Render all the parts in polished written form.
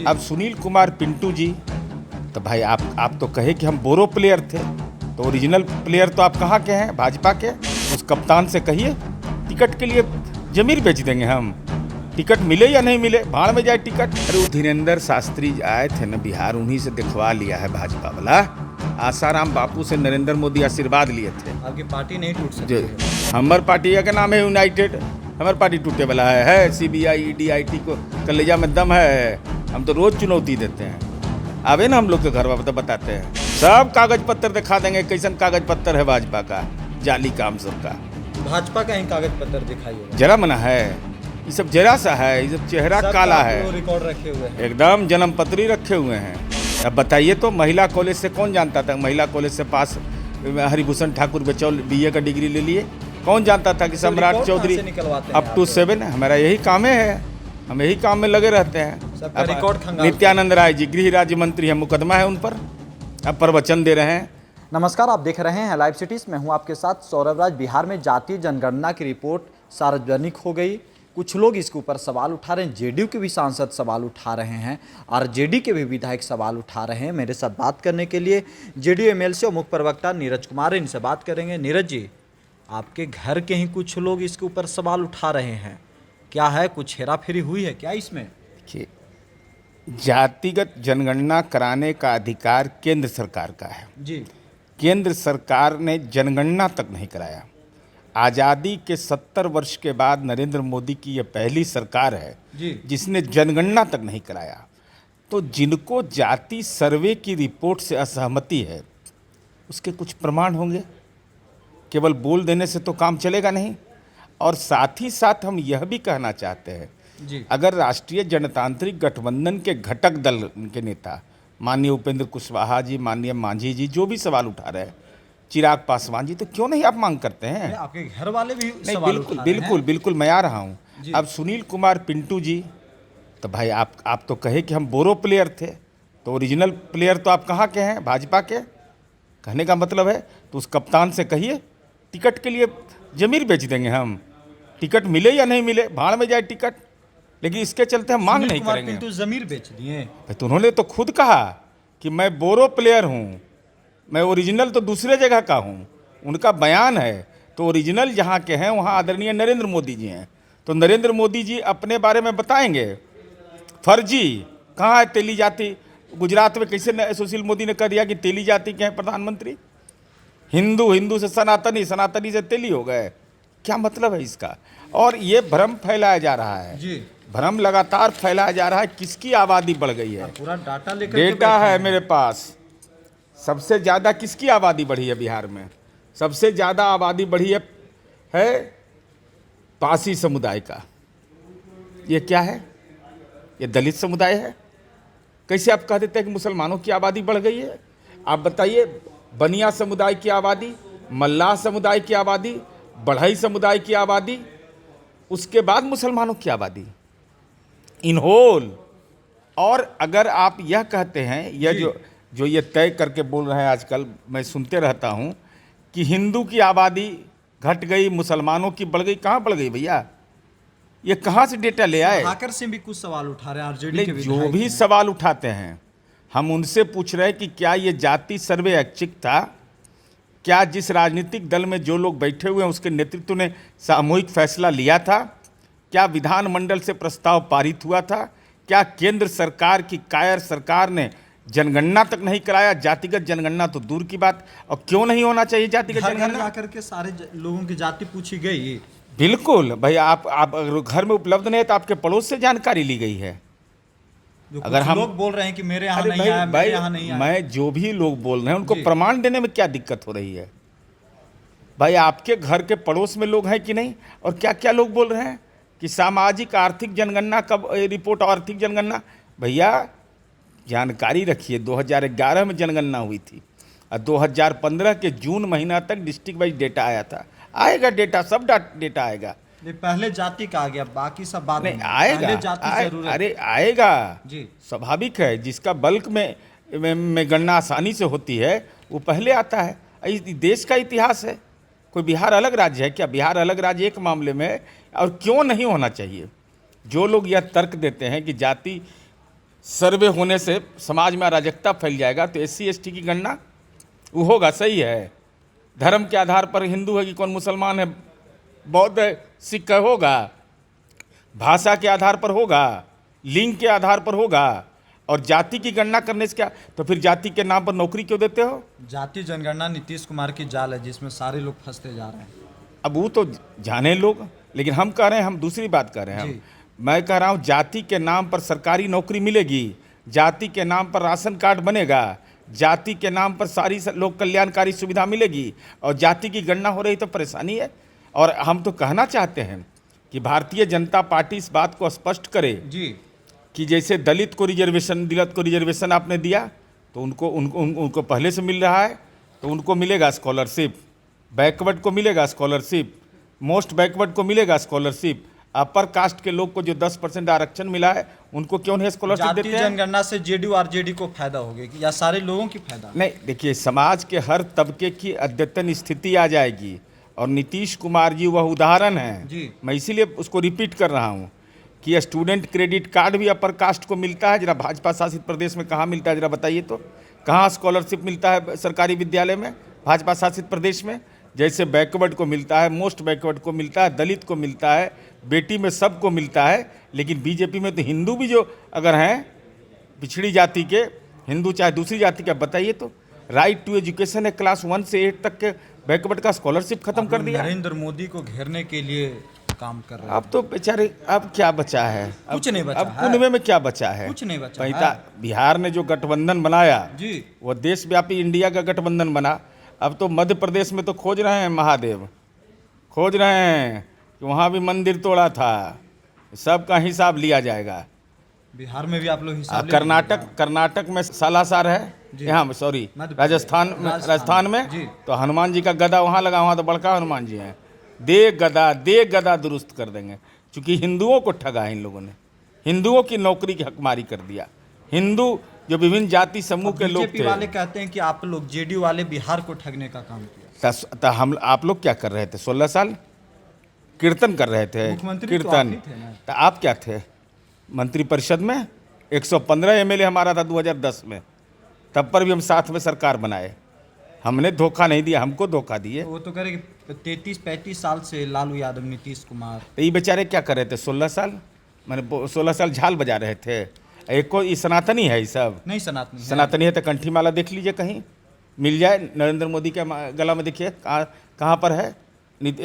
अब सुनील कुमार पिंटू जी, तो भाई आप तो कहे कि हम बोरो प्लेयर थे, तो ओरिजिनल प्लेयर तो आप कहाँ के हैं? भाजपा के। उस कप्तान से कहिए टिकट के लिए जमीर बेच देंगे हम, टिकट मिले या नहीं मिले, भाड़ में जाए टिकट। अरे वो धीरेन्द्र शास्त्री आए थे ना बिहार, उन्हीं से दिखवा लिया है भाजपा वाला। आसाराम बापू से नरेंद्र मोदी आशीर्वाद लिए थे। आपकी पार्टी नहीं टूट सकती है। हमार पार्टी का नाम है यूनाइटेड। हमारी पार्टी टूटे वाला है CBI ED IT को कलेजा में दम है। हम तो रोज चुनौती देते हैं, आवे ना हम लोग के घर वापस बताते हैं, सब कागज पत्तर दिखा देंगे कैसन कागज पत्तर है भाजपा का, जाली काम सबका। भाजपा का ही कागज पत्र दिखाइए। जरा मना है, ये सब जरा सा है, ये सब चेहरा काला है, रिकॉर्ड रखे हुए हैं, एकदम जन्म पत्री रखे हुए हैं। अब बताइए तो महिला कॉलेज से कौन जानता था? महिला कॉलेज से पास हरिभूषण ठाकुर बेचौल BA का डिग्री ले लिए, कौन जानता था कि सम्राट चौधरी अप टू 7? हमारा यही काम है, हम यही काम में लगे रहते हैं। रिकॉर्ड नित्यानंद राय जी गृह राज्य मंत्री है, मुकदमा है उन पर, अब प्रवचन दे रहे हैं। नमस्कार, आप देख रहे हैं लाइव सिटीज में हूं आपके साथ सौरभ राज। बिहार में जातीय जनगणना की रिपोर्ट सार्वजनिक हो गई। कुछ लोग इसके ऊपर सवाल उठा रहे हैं, JDU के भी सांसद सवाल उठा रहे हैं, RJD के भी विधायक सवाल उठा रहे हैं। मेरे साथ बात करने के लिए JDU MLC और मुख्य प्रवक्ता नीरज कुमार, इनसे बात करेंगे। नीरज जी, आपके घर के ही कुछ लोग इसके ऊपर सवाल उठा रहे हैं, क्या है, कुछ हेराफेरी हुई है क्या इसमें? देखिए, जातिगत जनगणना कराने का अधिकार केंद्र सरकार का है जी। केंद्र सरकार ने जनगणना तक नहीं कराया। आज़ादी के 70 वर्ष के बाद नरेंद्र मोदी की यह पहली सरकार है जी, जिसने जनगणना तक नहीं कराया। तो जिनको जाति सर्वे की रिपोर्ट से असहमति है, उसके कुछ प्रमाण होंगे, केवल बोल देने से तो काम चलेगा नहीं। और साथ ही साथ हम यह भी कहना चाहते हैं जी, अगर राष्ट्रीय जनतांत्रिक गठबंधन के घटक दल के नेता माननीय उपेंद्र कुशवाहा जी, माननीय मांझी जी जो भी सवाल उठा रहे हैं, चिराग पासवान जी, तो क्यों नहीं आप मांग करते हैं? आपके घर वाले भी नहीं, सवाल बिल्कुल उठा रहे बिल्कुल हैं। बिल्कुल मैं आ रहा हूँ। अब सुनील कुमार पिंटू जी, तो भाई आप तो कहे कि हम बोरो प्लेयर थे, तो ओरिजिनल प्लेयर तो आप कहाँ के हैं? भाजपा के। कहने का मतलब है तो उस कप्तान से कहिए टिकट के लिए जमीर बेच देंगे हम, टिकट मिले या नहीं मिले, भाड़ में जाए टिकट। लेकिन इसके चलते हम मांग नहीं करेंगे। पिंटू जमीर बेच दिए। तो उन्होंने तो खुद कहा कि मैं बोरो प्लेयर हूँ, मैं ओरिजिनल तो दूसरे जगह का हूँ, उनका बयान है। तो ओरिजिनल जहाँ के हैं वहाँ आदरणीय नरेंद्र मोदी जी हैं, तो नरेंद्र मोदी जी अपने बारे में बताएंगे। फर्जी कहाँ है तेली जाति? गुजरात में कैसे सुशील मोदी ने कह दिया कि तेली जाति के हैं प्रधानमंत्री? हिंदू से सनातनी, सनातनी से तेली हो गए, क्या मतलब है इसका? और ये भ्रम फैलाया जा रहा है जी, भ्रम लगातार फैलाया जा रहा है। किसकी आबादी बढ़ गई है? पूरा डाटा लेकर डेटा है मेरे पास। सबसे ज़्यादा किसकी आबादी बढ़ी है बिहार में? सबसे ज़्यादा आबादी बढ़ी है पासी समुदाय का। ये क्या है? ये दलित समुदाय है। कैसे आप कह देते हैं कि मुसलमानों की आबादी बढ़ गई है? आप बताइए, बनिया समुदाय की आबादी, मल्लाह समुदाय की आबादी, बढ़ई समुदाय की आबादी, उसके बाद मुसलमानों की आबादी इन होल। और अगर आप यह कहते हैं, यह जो ये तय करके बोल रहे हैं आजकल, मैं सुनते रहता हूं कि हिंदू की आबादी घट गई, मुसलमानों की बढ़ गई। कहाँ बढ़ गई भैया? ये कहाँ से डेटा ले आए? आकर से भी कुछ सवाल उठा रहे हैं RJD के नहीं, जो विधायक भी हैं। सवाल उठाते हैं हम उनसे पूछ रहे हैं कि क्या ये जाति सर्वे ऐच्छिक था? क्या जिस राजनीतिक दल में जो लोग बैठे हुए हैं उसके नेतृत्व ने सामूहिक फैसला लिया था? क्या विधानमंडल से प्रस्ताव पारित हुआ था? क्या केंद्र सरकार की कायर सरकार ने जनगणना तक नहीं कराया? जातिगत जनगणना तो दूर की बात, और क्यों नहीं होना चाहिए जातिगत घर घर जनगणना? जाकर के सारे लोगों की जाति पूछी गई। बिल्कुल भाई, आप अगर घर में उपलब्ध नहीं है तो आपके पड़ोस से जानकारी ली गई है। अगर हम लोग बोल रहे हैं कि मेरे यहाँ नहीं आया, मेरे यहाँ नहीं आया। मैं जो भी लोग बोल रहे हैं उनको प्रमाण देने में क्या दिक्कत हो रही है? भाई आपके घर के पड़ोस में लोग हैं कि नहीं? और क्या क्या लोग बोल रहे हैं कि सामाजिक आर्थिक जनगणना कब रिपोर्ट, आर्थिक जनगणना? भैया जानकारी रखिए, 2011 में जनगणना हुई थी और 2015 के जून महीना तक डिस्ट्रिक्ट वाइज डेटा आया था। आएगा डेटा, सब डेटा आएगा। पहले जाति का आ गया, बाकी सब बात नहीं आएगा, अरे आएगा जी, स्वाभाविक है। जिसका बल्क में गणना आसानी से होती है वो पहले आता है। इस देश का इतिहास है। कोई बिहार अलग राज्य है क्या? बिहार अलग राज्य एक मामले में, और क्यों नहीं होना चाहिए? जो लोग यह तर्क देते हैं कि जाति सर्वे होने से समाज में अराजकता फैल जाएगा, तो SC ST की गणना वो होगा, सही है। धर्म के आधार पर हिंदू है कि कौन मुसलमान है, बौद्ध है, सिख है, होगा। भाषा के आधार पर होगा, लिंग के आधार पर होगा, और जाति की गणना करने से क्या, तो फिर जाति के नाम पर नौकरी क्यों देते हो? जातीय जनगणना नीतीश कुमार की जाल है जिसमें सारे लोग फंसते जा रहे हैं। अब वो तो जाने लोग, लेकिन हम कह रहे हैं, हम दूसरी बात कर रहे हैं। मैं कह रहा हूँ जाति के नाम पर सरकारी नौकरी मिलेगी, जाति के नाम पर राशन कार्ड बनेगा, जाति के नाम पर सारी लोक कल्याणकारी सुविधा मिलेगी, और जाति की गणना हो रही तो परेशानी है। और हम तो कहना चाहते हैं कि भारतीय जनता पार्टी इस बात को स्पष्ट करे जी कि जैसे दलित को रिजर्वेशन आपने दिया, तो उनको पहले से मिल रहा है, तो उनको मिलेगा स्कॉलरशिप, बैकवर्ड को मिलेगा स्कॉलरशिप, मोस्ट बैकवर्ड को मिलेगा स्कॉलरशिप, अपर कास्ट के लोग को जो 10% आरक्षण मिला है उनको क्यों नहीं स्कॉलरशिप देते हैं? जनगणना से जेडीयू आरजेडी को फायदा होगा या सारे लोगों की फायदा? नहीं, देखिए, समाज के हर तबके की अद्यतन स्थिति आ जाएगी, और नीतीश कुमार जी वह उदाहरण है जी। मैं इसीलिए उसको रिपीट कर रहा हूँ कि स्टूडेंट क्रेडिट कार्ड भी अपर कास्ट को मिलता है। जरा भाजपा शासित प्रदेश में कहाँ मिलता है, जरा बताइए तो, कहाँ स्कॉलरशिप मिलता है सरकारी विद्यालय में भाजपा शासित प्रदेश में? जैसे बैकवर्ड को मिलता है, मोस्ट बैकवर्ड को मिलता है, दलित को मिलता है, बेटी में सबको मिलता है। लेकिन बीजेपी में तो हिंदू भी जो अगर हैं पिछड़ी जाति के, हिंदू चाहे दूसरी जाति के, बताइए तो, राइट टू एजुकेशन है क्लास 1 से 8 तक के बैकवर्ड का स्कॉलरशिप खत्म कर दिया। नरेंद्र मोदी को घेरने के लिए काम कर रहे हैं। अब तो बेचारे, अब क्या बचा है? कुछ नहीं बचा अब है। कुनबे में क्या बचा है? कुछ नहीं बचा है। बिहार ने जो गठबंधन बनाया जी, वो देशव्यापी इंडिया का गठबंधन बना। अब तो मध्य प्रदेश में तो खोज रहे हैं महादेव, खोज रहे हैं कि वहाँ भी मंदिर तोड़ा था, सबका हिसाब लिया जाएगा। बिहार में भी आप लोग हिसाब कर्नाटक में सालासर है, यहाँ सॉरी राजस्थान में जी। तो हनुमान जी का गदा वहाँ लगा, वहाँ तो बड़का हनुमान जी हैं। दे गदा दुरुस्त कर देंगे, क्योंकि हिंदुओं को ठगा इन लोगों ने, हिंदुओं की नौकरी की हकमारी कर दिया। हिंदू जो विभिन्न जाति समूह के लोग थे, वाले कहते हैं कि आप लोग जेडीयू वाले बिहार को ठगने का काम किया। हम आप लोग क्या कर रहे थे? 16 साल कीर्तन कर रहे थे, मुख्यमंत्री कीर्तन। तो आप क्या थे मंत्रिपरिषद में? 115 MLA हमारा था 2010 में, तब पर भी हम साथ में सरकार बनाए। हमने धोखा नहीं दिया, हमको धोखा दिए। वो तो कह रहे कि 33-35 साल से लालू यादव, नीतीश कुमार, तो ये बेचारे क्या कर रहे थे? 16 साल, मैंने 16 साल झाल बजा रहे थे। एक को ये सनातनी है, ये सब नहीं सनातनी है तो कंठी माला देख लीजिए, कहीं मिल जाए। नरेंद्र मोदी के गला में देखिए कहाँ पर है,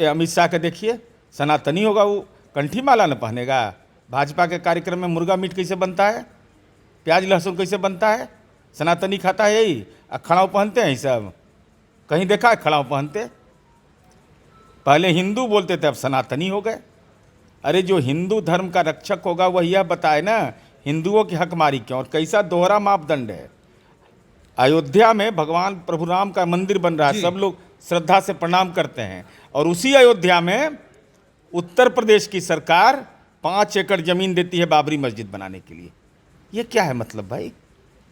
अमित शाह के देखिए, सनातनी होगा वो कंठी माला न पहनेगा। भाजपा के कार्यक्रम में मुर्गा मीट कैसे बनता है, प्याज लहसुन कैसे बनता है, सनातनी खाता है यही। खड़ाऊ पहनते हैं ये सब, कहीं देखा है खड़ाऊ पहनते? पहले हिंदू बोलते थे, अब सनातनी हो गए। अरे जो हिंदू धर्म का रक्षक होगा वह यह बताए ना हिंदुओं की हकमारी क्यों, और कैसा दोहरा मापदंड है। अयोध्या में भगवान प्रभु राम का मंदिर बन रहा है, सब लोग श्रद्धा से प्रणाम करते हैं, और उसी अयोध्या में उत्तर प्रदेश की सरकार 5 एकड़ जमीन देती है बाबरी मस्जिद बनाने के लिए। ये क्या है मतलब भाई?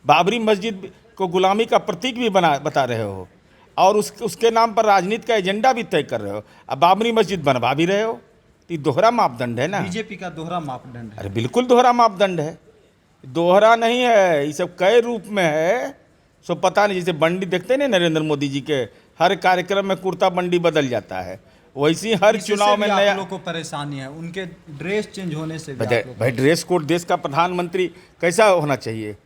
बाबरी मस्जिद को गुलामी का प्रतीक भी बता रहे हो, और उसके नाम पर राजनीति का एजेंडा भी तय कर रहे हो, अब बाबरी मस्जिद बनवा भी रहे हो। ये दोहरा मापदंड है ना, बीजेपी का दोहरा मापदंड है। अरे बिल्कुल दोहरा मापदंड है, दोहरा नहीं है, ये सब कई रूप में है। सो पता नहीं, जैसे बंडी देखते हैं ना नरेंद्र मोदी जी के, हर कार्यक्रम में कुर्ता बंडी बदल जाता है, वैसे ही हर चुनाव में नया। आप लोगों को परेशानी है उनके ड्रेस चेंज होने से। भाई ड्रेस कोड, देश का प्रधानमंत्री कैसा होना चाहिए,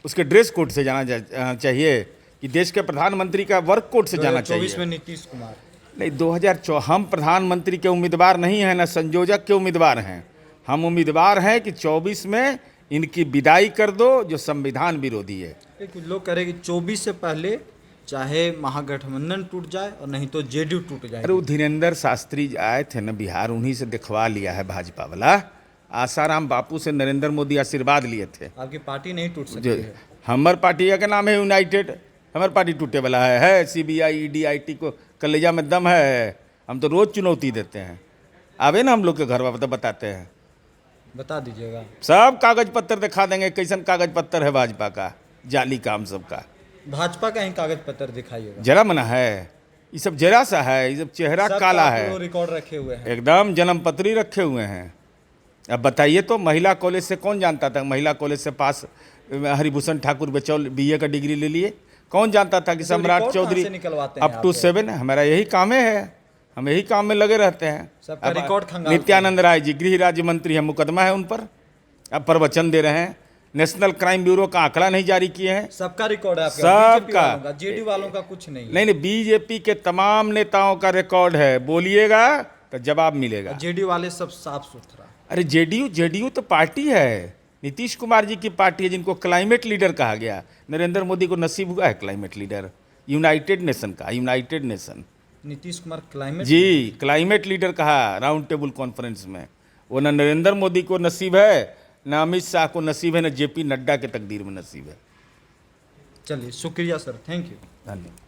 उसके ड्रेस कोड से जाना चाहिए कि देश के प्रधानमंत्री का वर्क कोड से जाना चाहिए? 2024 में नीतीश कुमार नहीं, 2024 हम प्रधानमंत्री के उम्मीदवार नहीं हैं, ना संयोजक के उम्मीदवार हैं। हम उम्मीदवार हैं कि 24 में इनकी विदाई कर दो, जो संविधान विरोधी है। कुछ लोग कह रहे कि 24 से पहले चाहे महागठबंधन टूट जाए और नहीं तो जेडीयू टूट जाए। अरे वो धीरेन्द्र शास्त्री आए थे ना बिहार, उन्हीं से दिखवा लिया है भाजपा वाला। आसाराम बापू से नरेंद्र मोदी आशीर्वाद लिए थे। आपकी पार्टी नहीं टूट सकती है। हमार पार्टी का नाम है यूनाइटेड, हमारी पार्टी टूटे वाला है। CBI ED IT को कलेजा में दम है, हम तो रोज चुनौती देते हैं। आवे ना हम लोग के घर वापस बताते हैं, बता दीजिएगा। सब कागज पत्तर दिखा देंगे, कैसन कागज पत्तर है भाजपा का, जाली काम सबका। भाजपा का ही कागज पत्र दिखाइएगा। जरा मना है, ये सब जरा सा है, ये सब चेहरा काला है, रिकॉर्ड रखे हुए हैं, एकदम जन्म पत्री रखे हुए हैं। अब बताइए तो, महिला कॉलेज से कौन जानता था? महिला कॉलेज से पास हरिभूषण ठाकुर बचौल बीए का डिग्री ले लिए। कौन जानता था कि सम्राट रिकॉर्ड चौधरी कहाँ से निकलवाते हैं अप टू आप? 7? हमारा यही काम है, हम यही काम में लगे रहते हैं। सबका अब रिकॉर्ड खंगालते नित्यानंद राय जी गृह राज्य मंत्री हैं, मुकदमा है उन पर, अब प्रवचन दे रहे हैं। नेशनल क्राइम ब्यूरो का आंकड़ा नहीं जारी किए हैं। सबका रिकॉर्ड है आपके सबका। वालों का, जेडी वालों का कुछ नहीं है। नहीं, बीजेपी के तमाम नेताओं का रिकॉर्ड है, बोलिएगा तो जवाब मिलेगा। जेडी वाले सब साफ सुथरा। अरे जेडीयू तो पार्टी है, नीतीश कुमार जी की पार्टी है, जिनको क्लाइमेट लीडर कहा गया। नरेंद्र मोदी को नसीब हुआ है क्लाइमेट लीडर, यूनाइटेड नेशन का, United Nation. Nitish Kumar climate ji, climate leader कहा राउंड टेबल कॉन्फ्रेंस में। वो न नरेंद्र मोदी को नसीब है, न अमित शाह को नसीब है, न जेपी नड्डा के तकदीर में नसीब है। चलिए शुक्रिया सर, थैंक यू। धन्यवाद।